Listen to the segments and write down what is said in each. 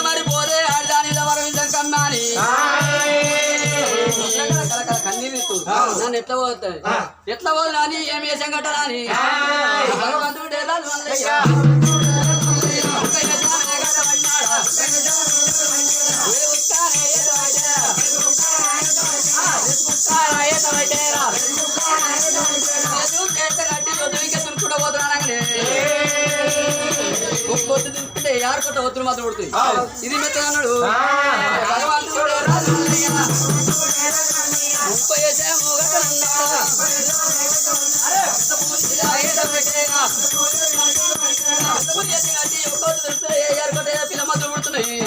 మరి పోదే ఆడదానిలో వరవించం కన్నాని నన్ను ఎట్లా పోతాయి ఎట్లా పోదు అని ఏమి వేసాం కట్టరాని భగవంతుడు తునుకుంటా పోతున్నానే ఒక్కొక్కటి దుంకుంటే యారు కొట్ట ఒత్తులు మాత్రం కొడుతుంది ఇది మెత్తగా అన్నాడు భగవంతుడు ముప్పై పిల్ల మాత్రం కొడుతున్నాయి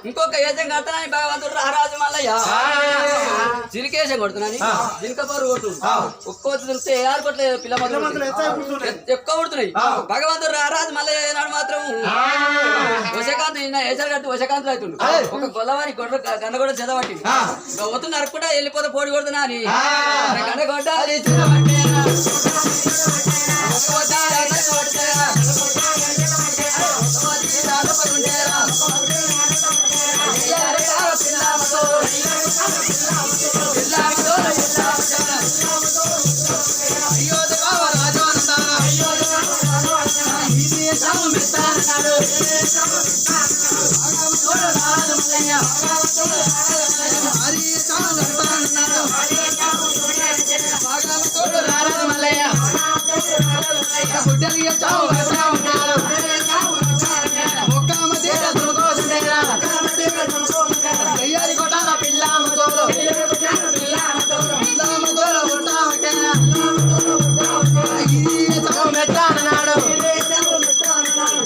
ఇంకొక ఏజం కడతానని భగవంతుడు రారాజు మల్లయ్య చిరికేసం కొడుతున్నాని జింక పరు కొట్టు ఒక్కొచ్చి దొరికితే ఏఆర్ కొట్టలేదు పిల్ల మాత్రం ఎక్కువ కొడుతున్నాయి భగవంతుడు రారాజు మల్లయ్య నాడు మాత్రం వశకాంత్ ఏజర్ కట్టి వశకాంతులు అవుతుండు ఒక గొల్లవారి గొడ్ర గండ కూడా చదవట్టి వద్దు నరుకుంటా వెళ్ళిపోతే పోటీ కొడుతున్నా అని గండ కొట్టాలి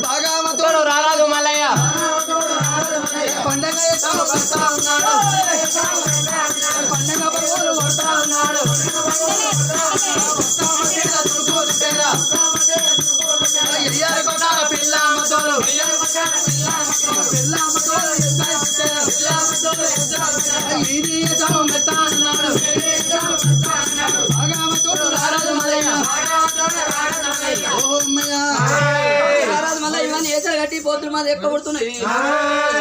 భగవంతుడు రారాజు మల్లయ్య పండగ పండగ పరుగులు కొడతా ఉన్నాడు పిల్ల అమ్మతోలు మెత్తా అన్నాడు భగవంతుడు రారాజు మల్లయ్య రారాజు మల్లయ్య ఇవన్నీ ఏసలు కట్టి పోతులు మాది ఎక్కువ పడుతున్నాయి